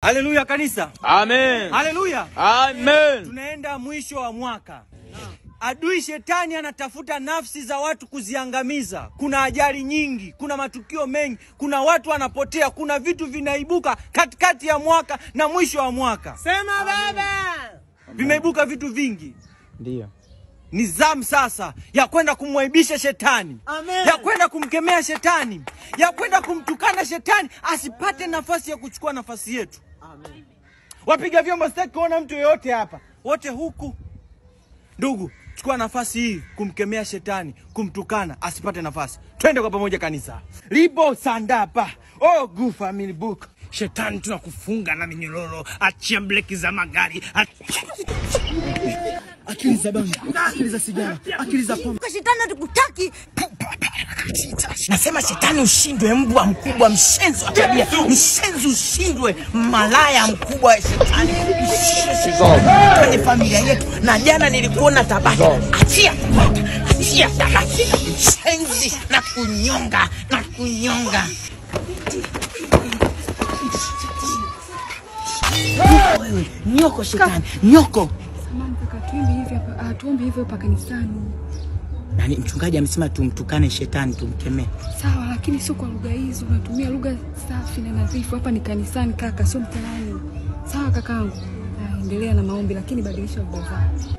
Haleluya kanisa. Amen. Haleluya. Amen. Tunaenda mwisho wa mwaka. Adui shetani anatafuta nafsi za watu kuziangamiza. Kuna ajali nyingi, kuna matukio mengi, kuna watu wanapotea, kuna vitu vinaibuka katikati ya mwaka na mwisho wa mwaka. Sema baba. Vimeibuka vitu vingi. Ndio. Ni zamu sasa ya kwenda kumwaibisha shetani. Amen. Ya kwenda kumkemea shetani. Ya kwenda kumtukana shetani asipate nafasi ya kuchukua nafasi yetu. Amen. Wapiga vyombo sitaki kuona mtu yoyote hapa. Wote huku. Ndugu, chukua nafasi hii kumkemea shetani, kumtukana asipate nafasi. Twende kwa pamoja kanisa. Libo sandapa. Oh, good family book. Shetani tunakufunga na minyororo, achia bleki za magari. Akili za bangi, akili za sigara, akili za pombe. Kwa shetani hatukutaki. Nasema shetani ushindwe, mbwa mkubwa, mshenzi wa tabia. Mshenzi ushindwe, malaya mkubwa wa shetani. Kwenye familia yetu. Na jana nilikuona Tabata. Achia. Achia. Mshenzi na kunyonga. Na kunyonga. Wewe, nyoko shetani. Nyoko. Tuombe hivyo hapa kanisani. Nani mchungaji amesema tumtukane shetani, tumkemee. Sawa, lakini sio kwa lugha hizo. Unatumia lugha safi na nadhifu. Hapa ni kanisani kaka, sio mtaani. Sawa kakangu. Endelea na maombi lakini badilisha lugha zako.